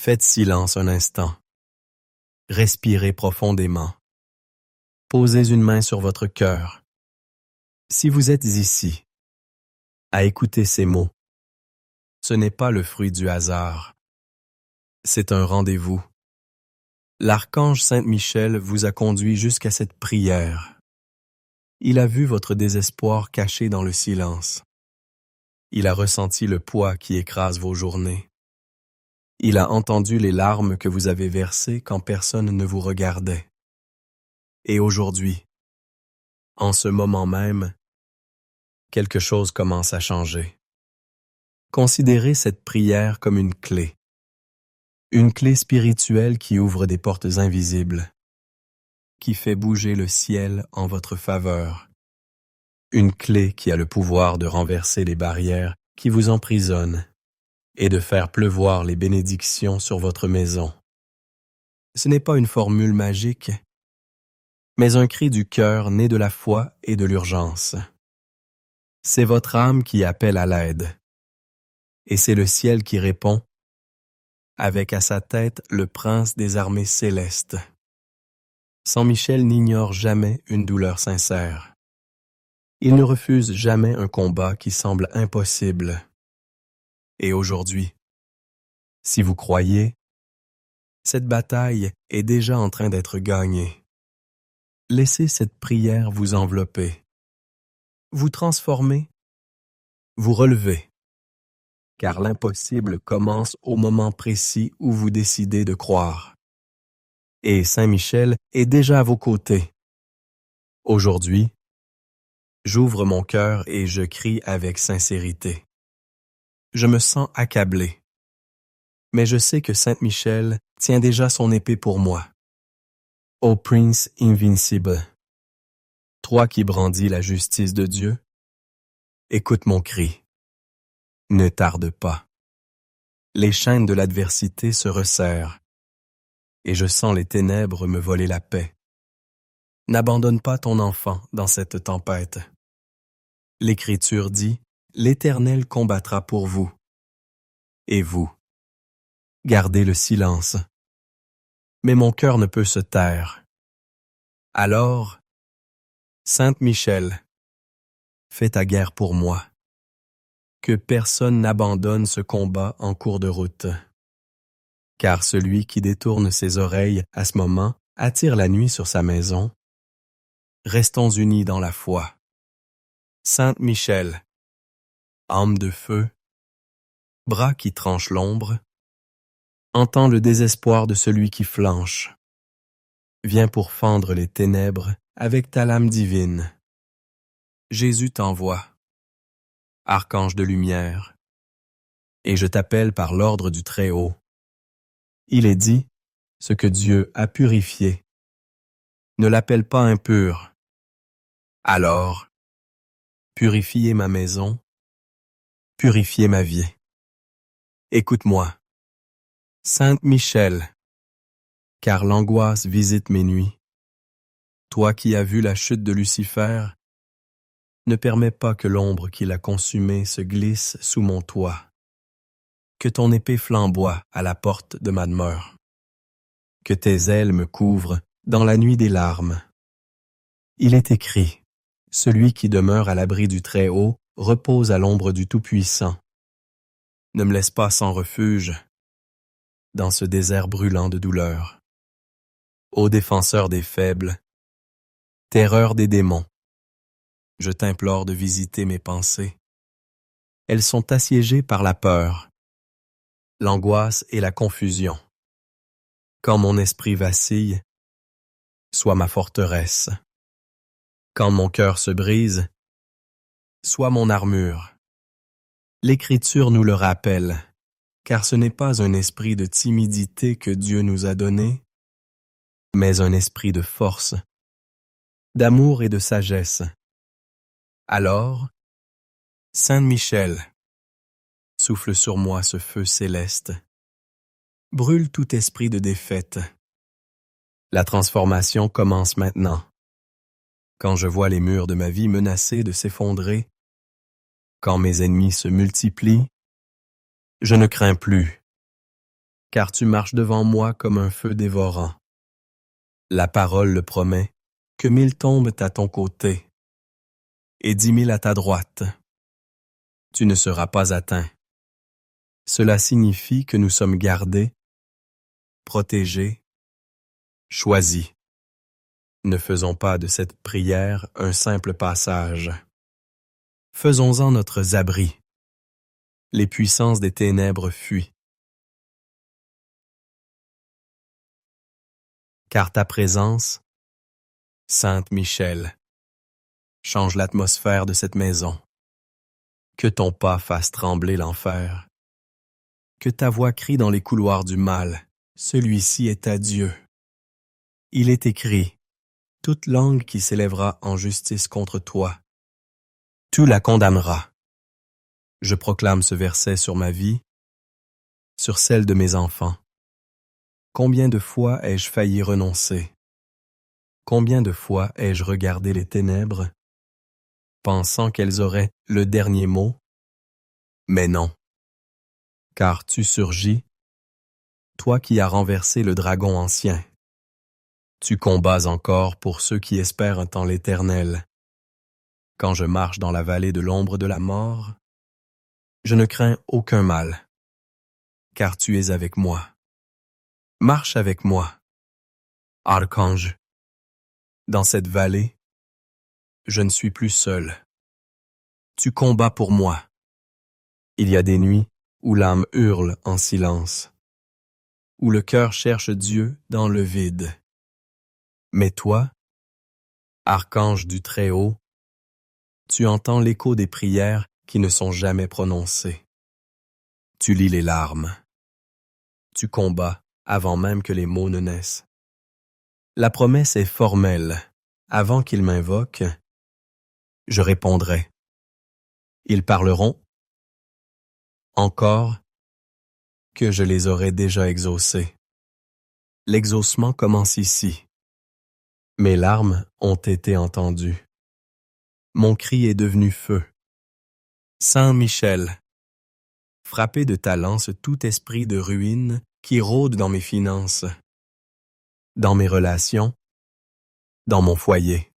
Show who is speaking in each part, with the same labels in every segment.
Speaker 1: Faites silence un instant. Respirez profondément. Posez une main sur votre cœur. Si vous êtes ici, à écouter ces mots, ce n'est pas le fruit du hasard. C'est un rendez-vous. L'archange Saint-Michel vous a conduit jusqu'à cette prière. Il a vu votre désespoir caché dans le silence. Il a ressenti le poids qui écrase vos journées. Il a entendu les larmes que vous avez versées quand personne ne vous regardait. Et aujourd'hui, en ce moment même, quelque chose commence à changer. Considérez cette prière comme une clé spirituelle qui ouvre des portes invisibles, qui fait bouger le ciel en votre faveur, une clé qui a le pouvoir de renverser les barrières qui vous emprisonnent et de faire pleuvoir les bénédictions sur votre maison. Ce n'est pas une formule magique, mais un cri du cœur né de la foi et de l'urgence. C'est votre âme qui appelle à l'aide, et c'est le ciel qui répond, avec à sa tête le prince des armées célestes. Saint Michel n'ignore jamais une douleur sincère. Il ne refuse jamais un combat qui semble impossible. Et aujourd'hui, si vous croyez, cette bataille est déjà en train d'être gagnée. Laissez cette prière vous envelopper, vous transformer, vous relever, car l'impossible commence au moment précis où vous décidez de croire. Et Saint Michel est déjà à vos côtés. Aujourd'hui, j'ouvre mon cœur et je crie avec sincérité. Je me sens accablé, mais je sais que Saint Michel tient déjà son épée pour moi. Ô Prince Invincible, toi qui brandis la justice de Dieu, écoute mon cri. Ne tarde pas. Les chaînes de l'adversité se resserrent, et je sens les ténèbres me voler la paix. N'abandonne pas ton enfant dans cette tempête. L'Écriture dit, l'Éternel combattra pour vous. Et vous, gardez le silence. Mais mon cœur ne peut se taire. Alors, Sainte Michel, fais ta guerre pour moi. Que personne n'abandonne ce combat en cours de route. Car celui qui détourne ses oreilles à ce moment attire la nuit sur sa maison. Restons unis dans la foi. Sainte Michel, âme de feu, bras qui tranchent l'ombre, entends le désespoir de celui qui flanche. Viens pour fendre les ténèbres avec ta lame divine. Jésus t'envoie, archange de lumière, et je t'appelle par l'ordre du Très-Haut. Il est dit, ce que Dieu a purifié. Ne l'appelle pas impur. Alors, purifiez ma maison, purifiez ma vie. Écoute-moi, Sainte Michel, car l'angoisse visite mes nuits. Toi qui as vu la chute de Lucifer, ne permets pas que l'ombre qui l'a consumé se glisse sous mon toit. Que ton épée flamboie à la porte de ma demeure. Que tes ailes me couvrent dans la nuit des larmes. Il est écrit, celui qui demeure à l'abri du Très-Haut repose à l'ombre du Tout-Puissant. Ne me laisse pas sans refuge dans ce désert brûlant de douleur. Ô défenseur des faibles, terreur des démons, je t'implore de visiter mes pensées. Elles sont assiégées par la peur, l'angoisse et la confusion. Quand mon esprit vacille, sois ma forteresse. Quand mon cœur se brise, sois mon armure. L'Écriture nous le rappelle, car ce n'est pas un esprit de timidité que Dieu nous a donné, mais un esprit de force, d'amour et de sagesse. Alors, Saint Michel, souffle sur moi ce feu céleste. Brûle tout esprit de défaite. La transformation commence maintenant. Quand je vois les murs de ma vie menacés de s'effondrer, quand mes ennemis se multiplient, je ne crains plus. car tu marches devant moi comme un feu dévorant. La parole le promet, que 1000 tombent à ton côté et 10 000 à ta droite. Tu ne seras pas atteint. Cela signifie que nous sommes gardés, protégés, choisis. Ne faisons pas de cette prière un simple passage. Faisons-en notre abri. Les puissances des ténèbres fuient. Car ta présence, Sainte Michel, change l'atmosphère de cette maison. Que ton pas fasse trembler l'enfer. Que ta voix crie dans les couloirs du mal, celui-ci est à Dieu. Il est écrit, toute langue qui s'élèvera en justice contre toi, tu la condamneras. Je proclame ce verset sur ma vie, sur celle de mes enfants. Combien de fois ai-je failli renoncer? Combien de fois ai-je regardé les ténèbres, pensant qu'elles auraient le dernier mot? Mais non, car tu surgis, toi qui as renversé le dragon ancien. Tu combats encore pour ceux qui espèrent un temps l'éternel. Quand je marche dans la vallée de l'ombre de la mort, je ne crains aucun mal, car tu es avec moi. Marche avec moi, archange. Dans cette vallée, je ne suis plus seul. Tu combats pour moi. Il y a des nuits où l'âme hurle en silence, où le cœur cherche Dieu dans le vide. Mais toi, archange du Très-Haut, tu entends l'écho des prières qui ne sont jamais prononcées. Tu lis les larmes. Tu combats avant même que les mots ne naissent. La promesse est formelle. Avant qu'ils m'invoquent, je répondrai. Ils parleront encore que je les aurai déjà exaucés. L'exaucement commence ici. Mes larmes ont été entendues. Mon cri est devenu feu. Saint Michel, frappez de ta lance tout esprit de ruine qui rôde dans mes finances, dans mes relations, dans mon foyer.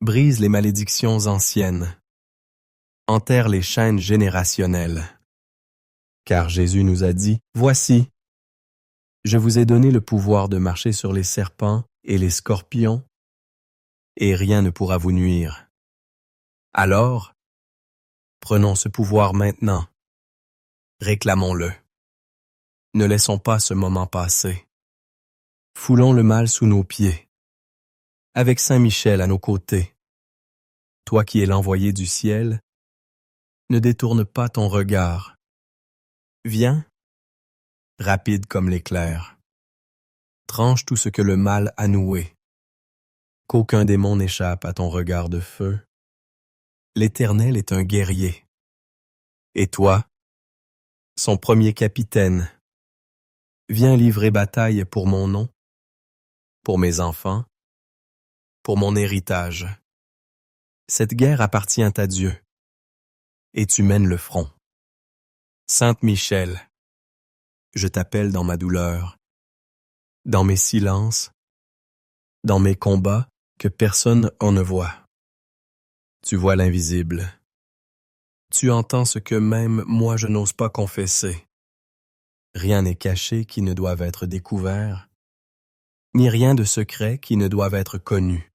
Speaker 1: Brise les malédictions anciennes. Enterre les chaînes générationnelles. Car Jésus nous a dit, « Voici, je vous ai donné le pouvoir de marcher sur les serpents et les scorpions, et rien ne pourra vous nuire. » Alors, prenons ce pouvoir maintenant. Réclamons-le. Ne laissons pas ce moment passer. Foulons le mal sous nos pieds. Avec Saint Michel à nos côtés. Toi qui es l'envoyé du ciel, ne détourne pas ton regard. Viens, rapide comme l'éclair. Tranche tout ce que le mal a noué. Qu'aucun démon n'échappe à ton regard de feu. L'Éternel est un guerrier. Et toi, son premier capitaine, viens livrer bataille pour mon nom, pour mes enfants, pour mon héritage. Cette guerre appartient à Dieu, et tu mènes le front. Sainte Michel, je t'appelle dans ma douleur, dans mes silences, dans mes combats que personne en ne voit. Tu vois l'invisible. Tu entends ce que même moi je n'ose pas confesser. Rien n'est caché qui ne doive être découvert, ni rien de secret qui ne doive être connu.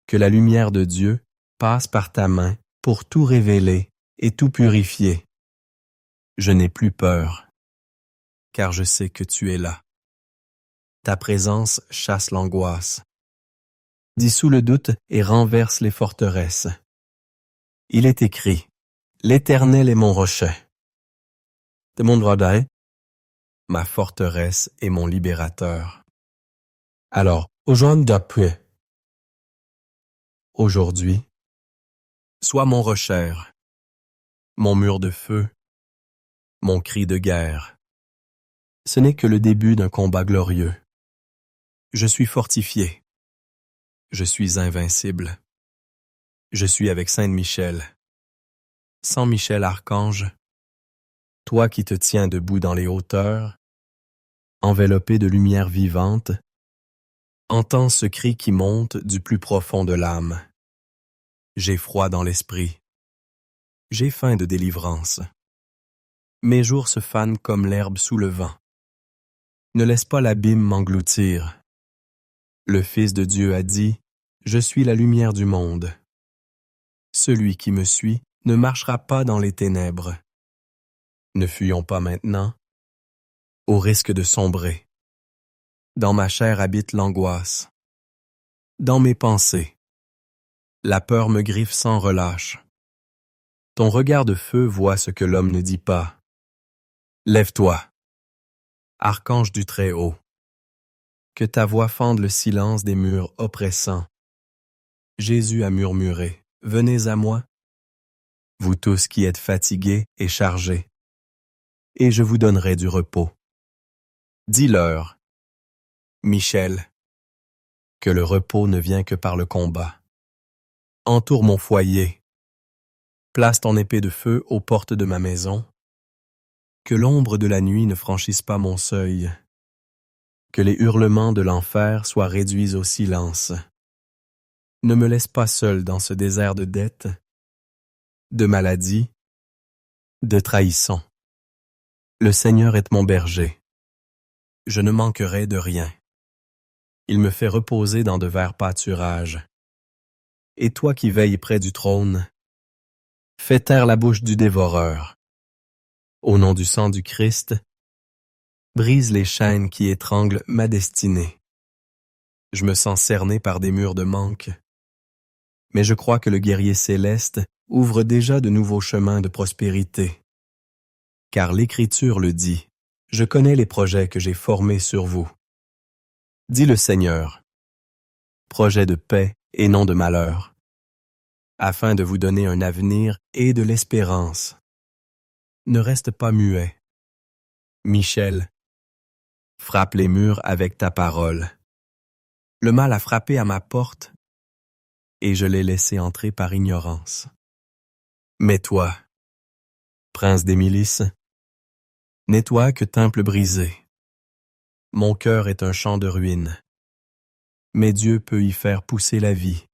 Speaker 1: Que la lumière de Dieu passe par ta main pour tout révéler et tout purifier. Je n'ai plus peur, car je sais que tu es là. Ta présence chasse l'angoisse, dissout le doute et renverse les forteresses. Il est écrit, « L'Éternel est mon rocher. » De mon droit ma forteresse et mon libérateur. Alors, aujourd'hui, sois mon rocher, mon mur de feu, mon cri de guerre. Ce n'est que le début d'un combat glorieux. Je suis fortifié. Je suis invincible. Je suis avec Saint Michel. Saint Michel archange, toi qui te tiens debout dans les hauteurs, enveloppé de lumière vivante, entends ce cri qui monte du plus profond de l'âme. J'ai froid dans l'esprit. J'ai faim de délivrance. Mes jours se fanent comme l'herbe sous le vent. Ne laisse pas l'abîme m'engloutir. Le Fils de Dieu a dit, « Je suis la lumière du monde. » Celui qui me suit ne marchera pas dans les ténèbres. Ne fuyons pas maintenant, au risque de sombrer. Dans ma chair habite l'angoisse. Dans mes pensées, la peur me griffe sans relâche. Ton regard de feu voit ce que l'homme ne dit pas. Lève-toi, archange du Très-Haut. Que ta voix fende le silence des murs oppressants. Jésus a murmuré, « Venez à moi, vous tous qui êtes fatigués et chargés, et je vous donnerai du repos. » Dis-leur, Michel, que le repos ne vient que par le combat. Entoure mon foyer, place ton épée de feu aux portes de ma maison, que l'ombre de la nuit ne franchisse pas mon seuil, que les hurlements de l'enfer soient réduits au silence. Ne me laisse pas seul dans ce désert de dettes, de maladie, de trahison. Le Seigneur est mon berger. Je ne manquerai de rien. Il me fait reposer dans de verts pâturages. Et toi qui veilles près du trône, fais taire la bouche du dévoreur. Au nom du sang du Christ, brise les chaînes qui étranglent ma destinée. Je me sens cerné par des murs de manque, mais je crois que le guerrier céleste ouvre déjà de nouveaux chemins de prospérité. Car l'Écriture le dit, « Je connais les projets que j'ai formés sur vous. » Dit le Seigneur, « Projets de paix et non de malheur, afin de vous donner un avenir et de l'espérance. » Ne reste pas muet. Michel, frappe les murs avec ta parole. Le mal a frappé à ma porte, et je l'ai laissé entrer par ignorance. Mais toi, prince des milices, n'es toi que temple brisé. Mon cœur est un champ de ruines, mais Dieu peut y faire pousser la vie.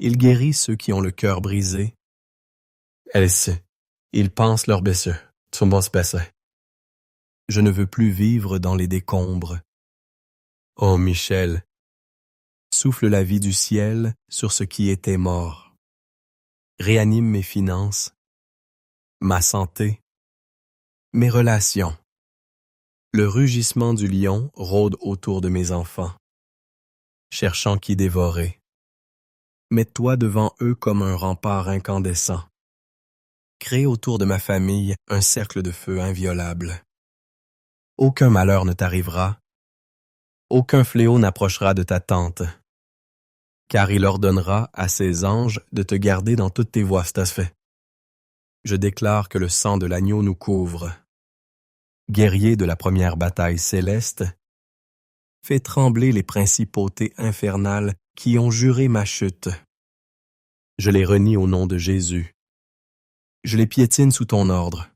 Speaker 1: Il guérit ceux qui ont le cœur brisé. Ils pensent leur blessure. Je ne veux plus vivre dans les décombres. Ô Michel, souffle la vie du ciel sur ce qui était mort. Réanime mes finances, ma santé, mes relations. Le rugissement du lion rôde autour de mes enfants, cherchant qui dévorer. Mets-toi devant eux comme un rempart incandescent. Crée autour de ma famille un cercle de feu inviolable. Aucun malheur ne t'arrivera, aucun fléau n'approchera de ta tente, car il ordonnera à ses anges de te garder dans toutes tes voies. Je déclare que le sang de l'agneau nous couvre. Guerrier de la première bataille céleste, fais trembler les principautés infernales qui ont juré ma chute. Je les renie au nom de Jésus. Je les piétine sous ton ordre.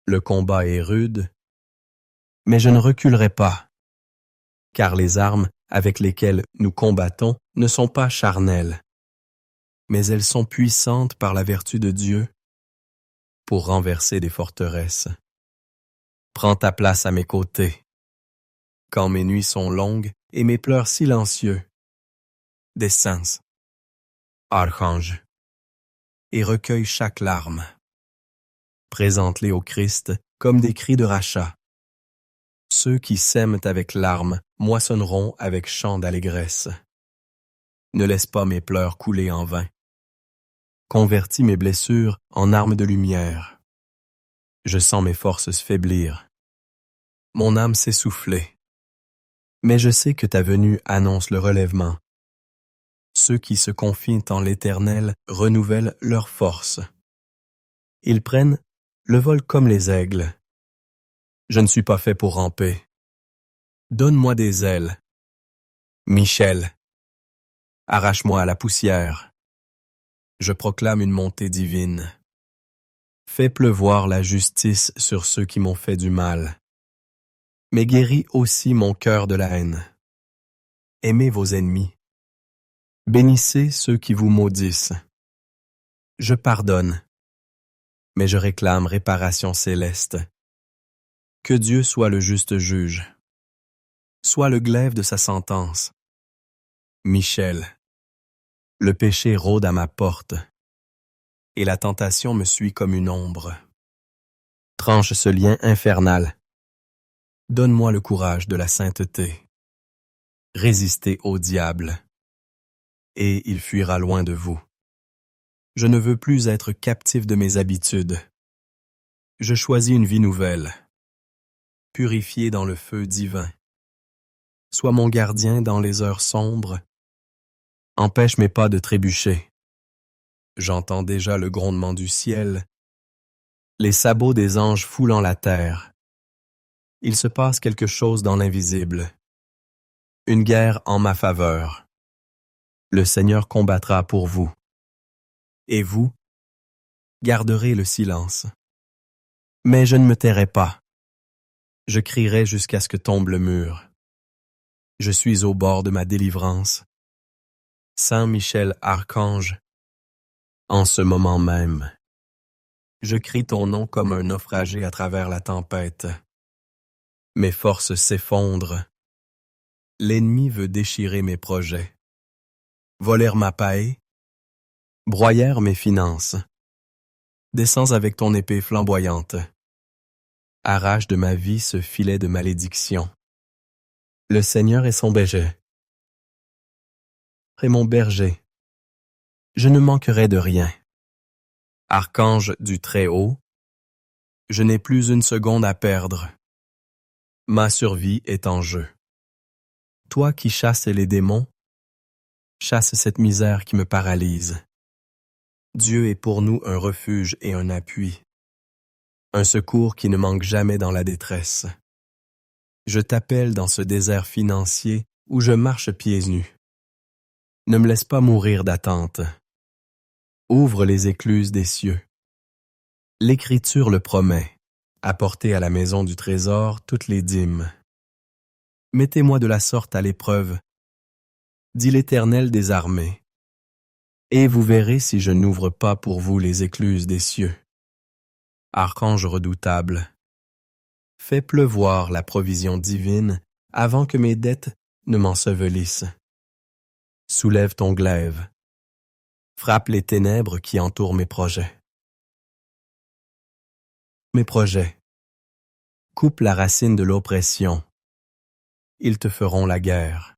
Speaker 1: Le combat est rude, mais je ne reculerai pas, car les armes avec lesquelles nous combattons ne sont pas charnelles, mais elles sont puissantes par la vertu de Dieu pour renverser des forteresses. Prends ta place à mes côtés, quand mes nuits sont longues et mes pleurs silencieux. Descends, archange, et recueille chaque larme. Présente-les au Christ comme des cris de rachat. Ceux qui sèment avec larmes moissonneront avec chants d'allégresse. Ne laisse pas mes pleurs couler en vain. Convertis mes blessures en armes de lumière. Je sens mes forces se faiblir. Mon âme s'essouffler. Mais je sais que ta venue annonce le relèvement. Ceux qui se confient en l'Éternel renouvellent leur force. Ils prennent le vol comme les aigles. Je ne suis pas fait pour ramper. Donne-moi des ailes. Michel, arrache-moi à la poussière. Je proclame une montée divine. Fais pleuvoir la justice sur ceux qui m'ont fait du mal. mais guéris aussi mon cœur de la haine. Aimez vos ennemis. Bénissez ceux qui vous maudissent. Je pardonne, mais je réclame réparation céleste. Que Dieu soit le juste juge. Soit le glaive de sa sentence. Michel. Le péché rôde à ma porte, et la tentation me suit comme une ombre. Tranche ce lien infernal. Donne-moi le courage de la sainteté. Résistez au diable, et il fuira loin de vous. Je ne veux plus être captif de mes habitudes. Je choisis une vie nouvelle, purifiée dans le feu divin. Sois mon gardien dans les heures sombres. Empêche mes pas de trébucher. J'entends déjà le grondement du ciel, les sabots des anges foulant la terre. Il se passe quelque chose dans l'invisible. Une guerre en ma faveur. Le Seigneur combattra pour vous. Et vous, garderez le silence. Mais je ne me tairai pas. Je crierai jusqu'à ce que tombe le mur. Je suis au bord de ma délivrance. Saint Michel Archange, en ce moment même, je crie ton nom comme un naufragé à travers la tempête. Mes forces s'effondrent. L'ennemi veut déchirer mes projets, voler ma paix, broyer mes finances. Descends avec ton épée flamboyante. Arrache de ma vie ce filet de malédiction. Le Seigneur est son berger. Et mon berger. Je ne manquerai de rien. Archange du Très-Haut, je n'ai plus une seconde à perdre. Ma survie est en jeu. Toi qui chasses les démons, chasse cette misère qui me paralyse. Dieu est pour nous un refuge et un appui, un secours qui ne manque jamais dans la détresse. Je t'appelle dans ce désert financier où je marche pieds nus. Ne me laisse pas mourir d'attente. Ouvre les écluses des cieux. L'Écriture le promet, apportez à la maison du trésor toutes les dîmes. Mettez-moi de la sorte à l'épreuve, dit l'Éternel des armées, et vous verrez si je n'ouvre pas pour vous les écluses des cieux. Archange redoutable, fais pleuvoir la provision divine avant que mes dettes ne m'ensevelissent. Soulève ton glaive, frappe les ténèbres qui entourent mes projets. Mes projets, coupe la racine de l'oppression. Ils te feront la guerre,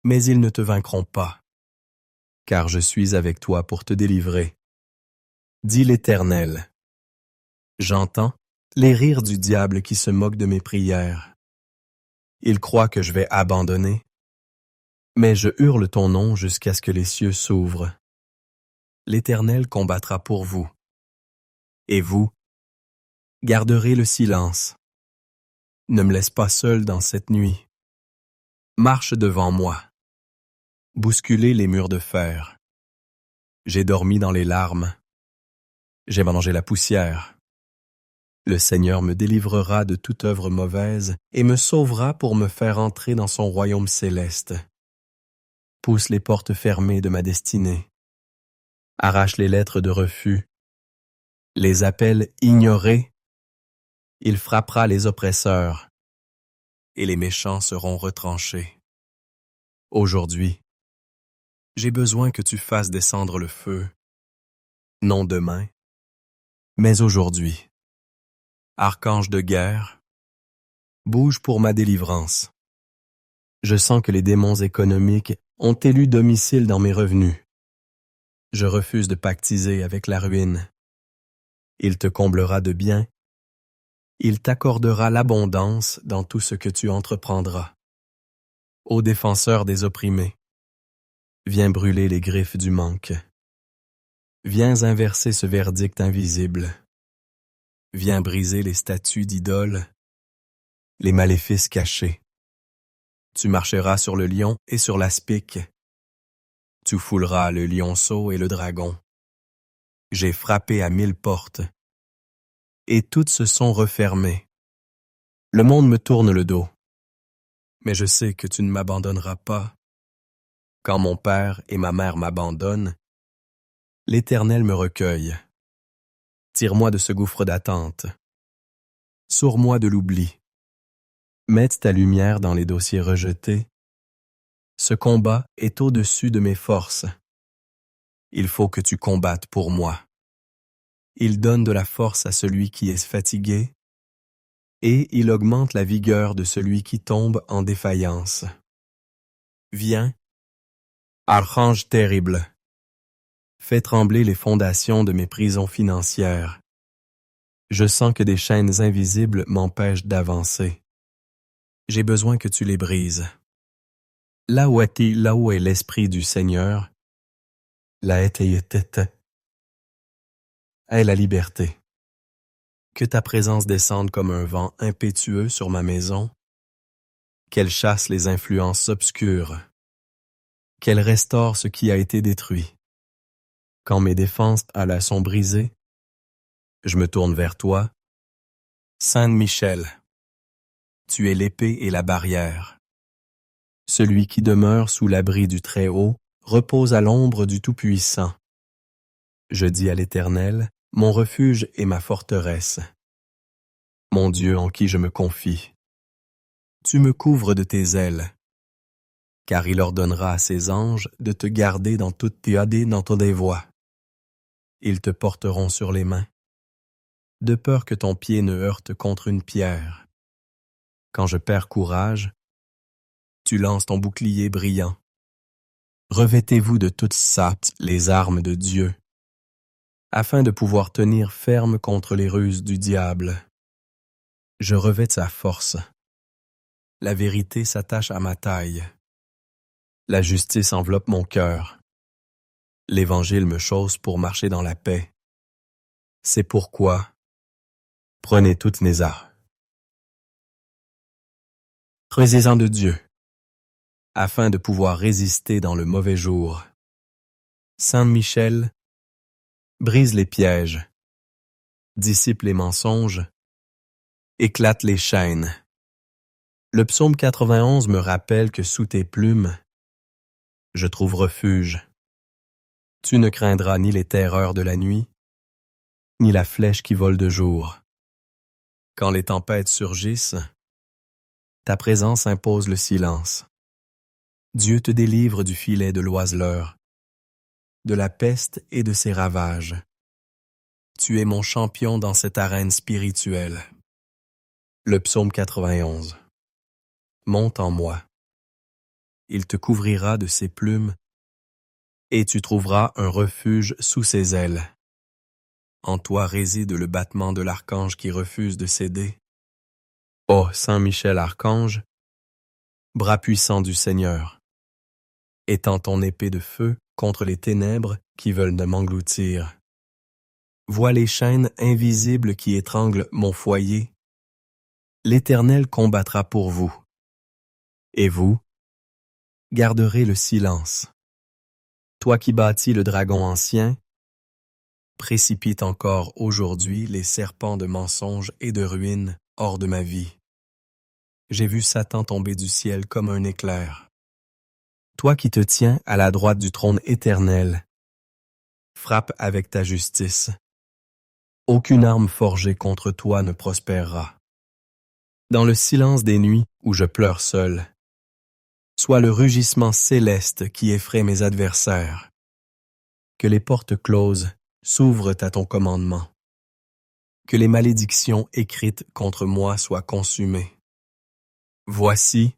Speaker 1: mais ils ne te vaincront pas, car je suis avec toi pour te délivrer. Dit l'Éternel. J'entends les rires du diable qui se moque de mes prières. Il croit que je vais abandonner, mais je hurle ton nom jusqu'à ce que les cieux s'ouvrent. L'Éternel combattra pour vous. Et vous, garderez le silence. Ne me laisse pas seul dans cette nuit. Marche devant moi. Bousculez les murs de fer. J'ai dormi dans les larmes. J'ai mangé la poussière. Le Seigneur me délivrera de toute œuvre mauvaise et me sauvera pour me faire entrer dans son royaume céleste. Pousse les portes fermées de ma destinée. Arrache les lettres de refus. Les appels ignorés. Il frappera les oppresseurs, et les méchants seront retranchés. Aujourd'hui, j'ai besoin que tu fasses descendre le feu, non demain, mais aujourd'hui. Archange de guerre, bouge pour ma délivrance. Je sens que les démons économiques ont élu domicile dans mes revenus. Je refuse de pactiser avec la ruine. Il te comblera de biens. Il t'accordera l'abondance dans tout ce que tu entreprendras. Ô défenseur des opprimés, viens brûler les griffes du manque. Viens inverser ce verdict invisible. Viens briser les statues d'idoles, les maléfices cachés. Tu marcheras sur le lion et sur l'aspic. Tu fouleras le lionceau et le dragon. J'ai frappé à 1000 portes, et toutes se sont refermées. Le monde me tourne le dos. Mais je sais que tu ne m'abandonneras pas. Quand mon père et ma mère m'abandonnent, l'Éternel me recueille. Tire-moi de ce gouffre d'attente. Sourds-moi de l'oubli. Mette ta lumière dans les dossiers rejetés. Ce combat est au-dessus de mes forces. Il faut que tu combattes pour moi. Il donne de la force à celui qui est fatigué, et il augmente la vigueur de celui qui tombe en défaillance. Viens, archange terrible, fais trembler les fondations de mes prisons financières. Je sens que des chaînes invisibles m'empêchent d'avancer. J'ai besoin que tu les brises. Là où est l'Esprit du Seigneur, là est la liberté. Que ta présence descende comme un vent impétueux sur ma maison, qu'elle chasse les influences obscures, qu'elle restaure ce qui a été détruit. Quand mes défenses sont brisées, je me tourne vers toi. Saint Michel, tu es l'épée et la barrière. Celui qui demeure sous l'abri du Très-Haut repose à l'ombre du Tout-Puissant. Je dis à l'Éternel, mon refuge et ma forteresse, mon Dieu en qui je me confie. Tu me couvres de tes ailes, car il ordonnera à ses anges de te garder dans toutes tes voies. Ils te porteront sur les mains, de peur que ton pied ne heurte contre une pierre. Quand je perds courage, tu lances ton bouclier brillant. Revêtez-vous de toutes les armes de Dieu, afin de pouvoir tenir ferme contre les ruses du diable. Je revêt sa force. La vérité s'attache à ma taille. La justice enveloppe mon cœur. L'Évangile me chausse pour marcher dans la paix. C'est pourquoi, prenez toutes mes armes. Creusez-en de Dieu, afin de pouvoir résister dans le mauvais jour. Saint Michel, brise les pièges, dissipe les mensonges, éclate les chaînes. Le psaume 91 me rappelle que sous tes plumes, je trouve refuge. Tu ne craindras ni les terreurs de la nuit, ni la flèche qui vole de jour. Quand les tempêtes surgissent, ta présence impose le silence. Dieu te délivre du filet de l'oiseleur, de la peste et de ses ravages. Tu es mon champion dans cette arène spirituelle. Le psaume 91. Monte en moi. Il te couvrira de ses plumes, et tu trouveras un refuge sous ses ailes. En toi réside le battement de l'archange qui refuse de céder. Ô Saint Michel Archange, bras puissant du Seigneur, étends ton épée de feu contre les ténèbres qui veulent m'engloutir. Vois les chaînes invisibles qui étranglent mon foyer. L'Éternel combattra pour vous. Et vous, garderez le silence. Toi qui bâtis le dragon ancien, précipite encore aujourd'hui les serpents de mensonges et de ruines hors de ma vie. J'ai vu Satan tomber du ciel comme un éclair. Toi qui te tiens à la droite du trône éternel, frappe avec ta justice. Aucune arme forgée contre toi ne prospérera. Dans le silence des nuits où je pleure seul, sois le rugissement céleste qui effraie mes adversaires. Que les portes closes s'ouvrent à ton commandement. Que les malédictions écrites contre moi soient consumées. Voici,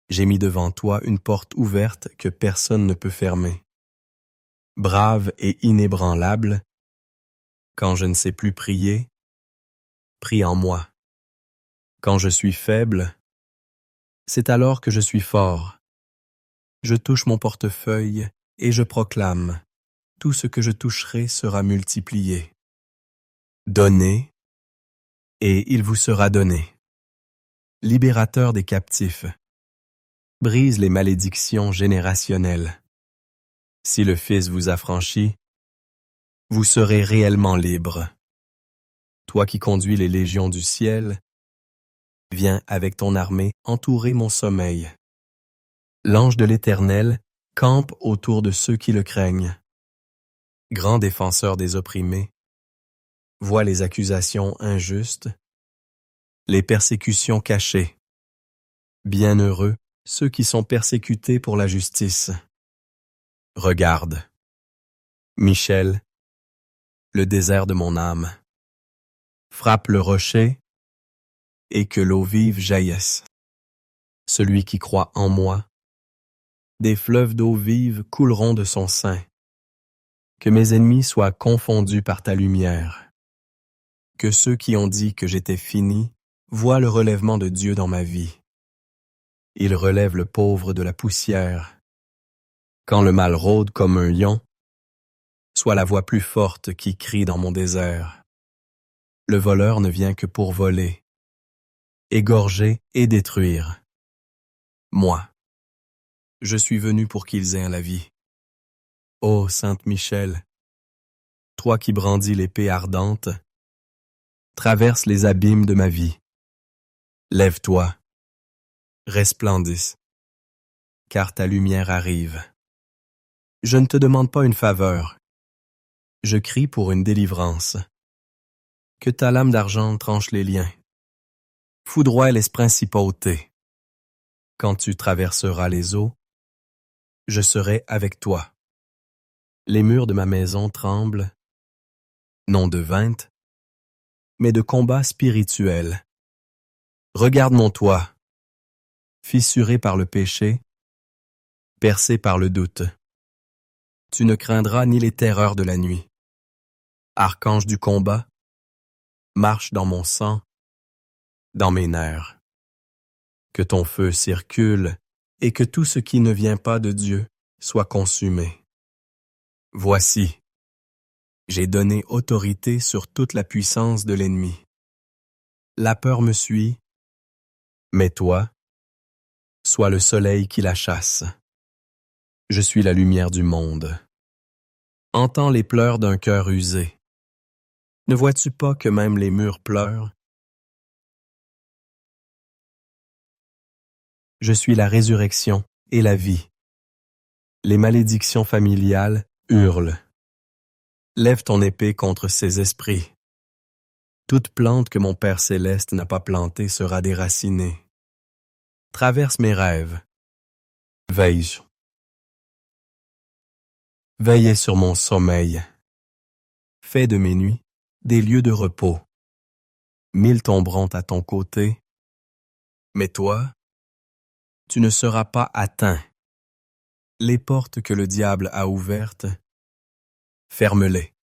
Speaker 1: j'ai mis devant toi une porte ouverte que personne ne peut fermer. Brave et inébranlable, quand je ne sais plus prier, prie en moi. Quand je suis faible, c'est alors que je suis fort. Je touche mon portefeuille et je proclame, tout ce que je toucherai sera multiplié. Donnez, et il vous sera donné. Libérateur des captifs, brise les malédictions générationnelles. Si le Fils vous affranchit, vous serez réellement libre. Toi qui conduis les légions du ciel, Viens avec ton armée entourer mon sommeil. L'ange de l'Éternel campe autour de ceux qui le craignent. Grand défenseur des opprimés, vois les accusations injustes, les persécutions cachées. Bienheureux ceux qui sont persécutés pour la justice. Regarde, Michel, le désert de mon âme. Frappe le rocher et que l'eau vive jaillisse. Celui qui croit en moi, des fleuves d'eau vive couleront de son sein. Que mes ennemis soient confondus par ta lumière. Que ceux qui ont dit que j'étais fini voient le relèvement de Dieu dans ma vie. Il relève le pauvre de la poussière. Quand le mal rôde comme un lion, sois la voix plus forte qui crie dans mon désert. Le voleur ne vient que pour voler, égorger et détruire. Moi, je suis venu pour qu'ils aient la vie. Ô Sainte Michel, toi qui brandis l'épée ardente, traverse les abîmes de ma vie. Lève-toi, resplendisse, car ta lumière arrive. Je ne te demande pas une faveur, je crie pour une délivrance. Que ta lame d'argent tranche les liens, foudroie les principautés. Quand tu traverseras les eaux, je serai avec toi. Les murs de ma maison tremblent, non de vainte, mais de combat spirituel. Regarde mon toit, fissuré par le péché, percé par le doute. Tu ne craindras ni les terreurs de la nuit. Archange du combat, marche dans mon sang, dans mes nerfs. Que ton feu circule et que tout ce qui ne vient pas de Dieu soit consumé. Voici, j'ai donné autorité sur toute la puissance de l'ennemi. La peur me suit, mais toi, sois le soleil qui la chasse. Je suis la lumière du monde. Entends les pleurs d'un cœur usé. Ne vois-tu pas que même les murs pleurent? Je suis la résurrection et la vie. Les malédictions familiales hurlent. Lève ton épée contre ces esprits. Toute plante que mon Père céleste n'a pas plantée sera déracinée. Traverse mes rêves. Veille. Veillez sur mon sommeil. Fais de mes nuits des lieux de repos. 1000 tomberont à ton côté, mais toi, tu ne seras pas atteint. Les portes que le diable a ouvertes, ferme-les.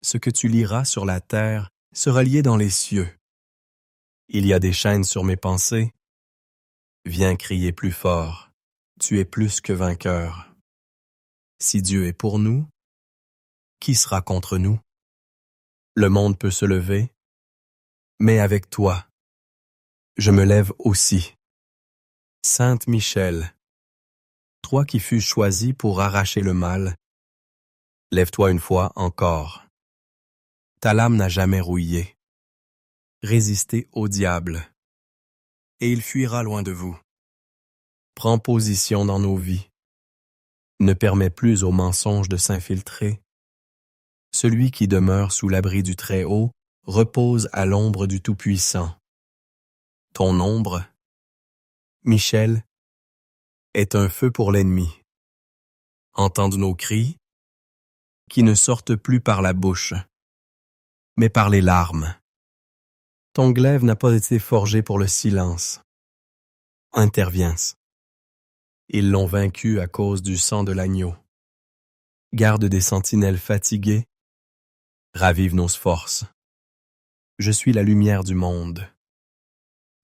Speaker 1: Ce que tu liras sur la terre sera lié dans les cieux. Il y a des chaînes sur mes pensées. Viens crier plus fort. Tu es plus que vainqueur. Si Dieu est pour nous, qui sera contre nous? Le monde peut se lever, mais avec toi, je me lève aussi. Sainte Michel, toi qui fus choisie pour arracher le mal, lève-toi une fois encore. Ta lame n'a jamais rouillé. Résistez au diable, et il fuira loin de vous. Prends position dans nos vies. Ne permets plus aux mensonges de s'infiltrer. Celui qui demeure sous l'abri du Très-Haut repose à l'ombre du Tout-Puissant. Ton ombre, Michel, est un feu pour l'ennemi. Entends nos cris, qui ne sortent plus par la bouche, mais par les larmes. Ton glaive n'a pas été forgé pour le silence. Interviens. Ils l'ont vaincu à cause du sang de l'agneau. Garde des sentinelles fatiguées, ravive nos forces. Je suis la lumière du monde.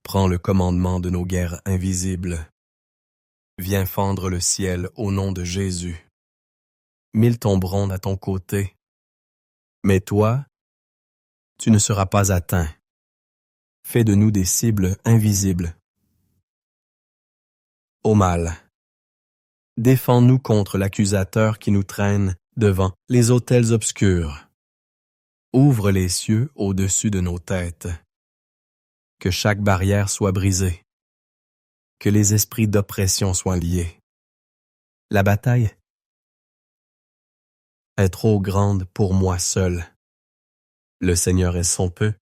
Speaker 1: Prends le commandement de nos guerres invisibles. Viens fendre le ciel au nom de Jésus. 1000 tomberont à ton côté, mais toi, tu ne seras pas atteint. Fais de nous des cibles invisibles. Au mal, défends-nous contre l'accusateur qui nous traîne devant les autels obscurs. Ouvre les cieux au-dessus de nos têtes. Que chaque barrière soit brisée. Que les esprits d'oppression soient liés. La bataille est trop grande pour moi seul. Le Seigneur est son peu.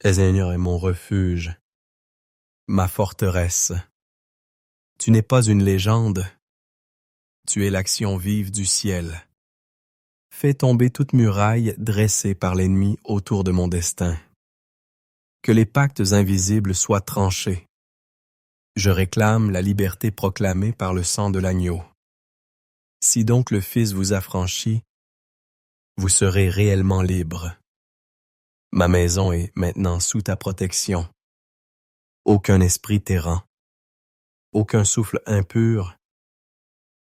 Speaker 1: Le Seigneur est mon refuge, ma forteresse. Tu n'es pas une légende. Tu es l'action vive du ciel. Fais tomber toute muraille dressée par l'ennemi autour de mon destin. Que les pactes invisibles soient tranchés. Je réclame la liberté proclamée par le sang de l'agneau. Si donc le Fils vous affranchit, vous serez réellement libre. Ma maison est maintenant sous ta protection. Aucun esprit t'errant, aucun souffle impur,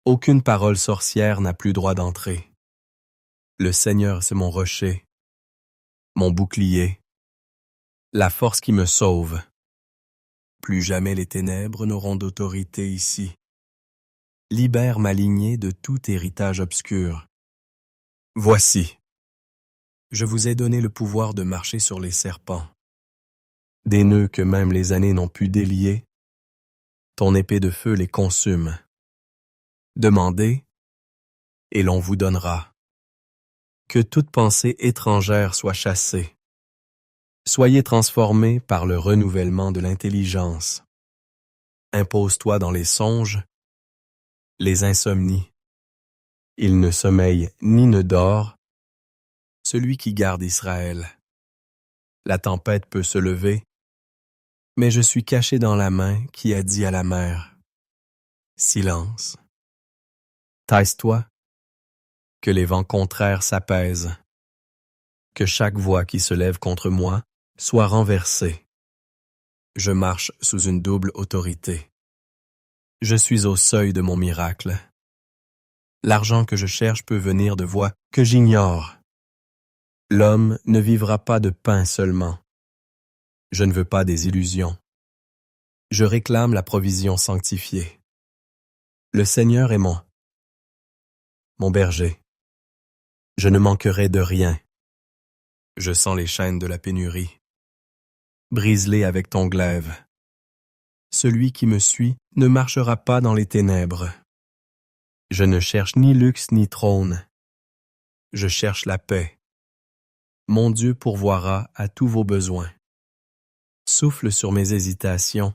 Speaker 1: aucune parole sorcière n'a plus droit d'entrer. Le Seigneur, c'est mon rocher, mon bouclier, la force qui me sauve. Plus jamais les ténèbres n'auront d'autorité ici. Libère ma lignée de tout héritage obscur. Voici, je vous ai donné le pouvoir de marcher sur les serpents. Des nœuds que même les années n'ont pu délier, ton épée de feu les consume. Demandez, et l'on vous donnera. Que toute pensée étrangère soit chassée. Soyez transformés par le renouvellement de l'intelligence. Impose-toi dans les songes, les insomnies. Il ne sommeille ni ne dort, celui qui garde Israël. La tempête peut se lever, mais je suis caché dans la main qui a dit à la mer, silence. Taise-toi, que les vents contraires s'apaisent, que chaque voix qui se lève contre moi soit renversée. Je marche sous une double autorité. Je suis au seuil de mon miracle. L'argent que je cherche peut venir de voies que j'ignore. L'homme ne vivra pas de pain seulement. Je ne veux pas des illusions. Je réclame la provision sanctifiée. Le Seigneur est mon berger. Je ne manquerai de rien. Je sens les chaînes de la pénurie. Brise-les avec ton glaive. Celui qui me suit ne marchera pas dans les ténèbres. Je ne cherche ni luxe ni trône. Je cherche la paix. Mon Dieu pourvoira à tous vos besoins. Souffle sur mes hésitations.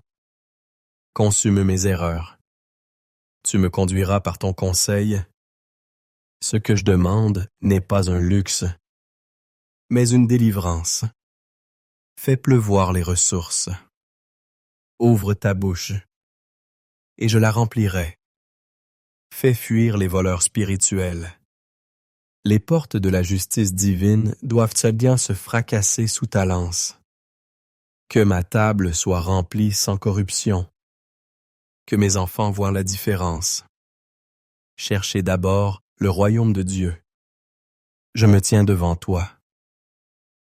Speaker 1: Consume mes erreurs. Tu me conduiras par ton conseil. Ce que je demande n'est pas un luxe, mais une délivrance. Fais pleuvoir les ressources. Ouvre ta bouche, et je la remplirai. Fais fuir les voleurs spirituels. Les portes de la justice divine doivent bien se fracasser sous ta lance. Que ma table soit remplie sans corruption. Que mes enfants voient la différence. Cherchez d'abord le royaume de Dieu. Je me tiens devant toi.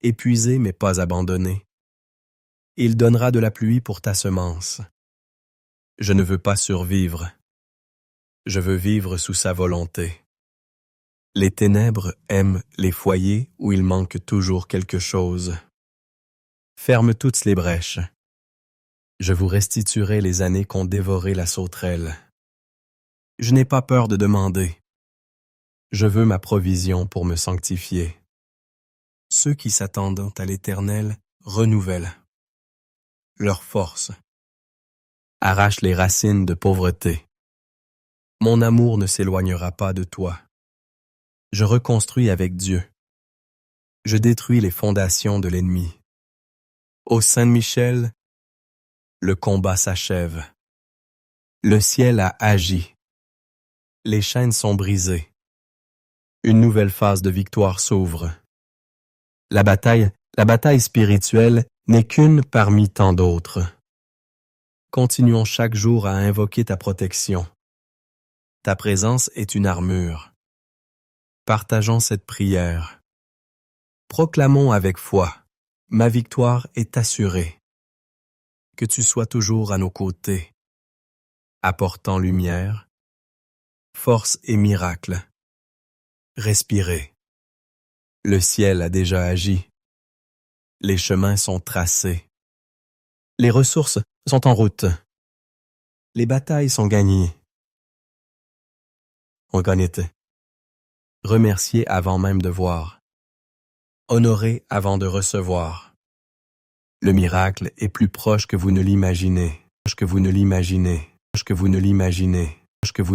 Speaker 1: Épuisé mais pas abandonné. Il donnera de la pluie pour ta semence. Je ne veux pas survivre. Je veux vivre sous sa volonté. Les ténèbres aiment les foyers où il manque toujours quelque chose. Ferme toutes les brèches. Je vous restituerai les années qu'ont dévoré la sauterelle. Je n'ai pas peur de demander. Je veux ma provision pour me sanctifier. Ceux qui s'attendent à l'Éternel renouvellent leur force. Arrache les racines de pauvreté. Mon amour ne s'éloignera pas de toi. Je reconstruis avec Dieu. Je détruis les fondations de l'ennemi. Ô Saint-Michel, le combat s'achève. Le ciel a agi. Les chaînes sont brisées. Une nouvelle phase de victoire s'ouvre. La bataille spirituelle n'est qu'une parmi tant d'autres. Continuons chaque jour à invoquer ta protection. Ta présence est une armure. Partageons cette prière. Proclamons avec foi, ma victoire est assurée. Que tu sois toujours à nos côtés, apportant lumière, force et miracle. Respirez. Le ciel a déjà agi. Les chemins sont tracés. Les ressources sont en route. Les batailles sont gagnées. Reconnaître. Remercier avant même de voir. Honorer avant de recevoir. Le miracle est plus proche que vous ne l'imaginez. Que vous ne l'imaginez. Que vous ne l'imaginez. Que vous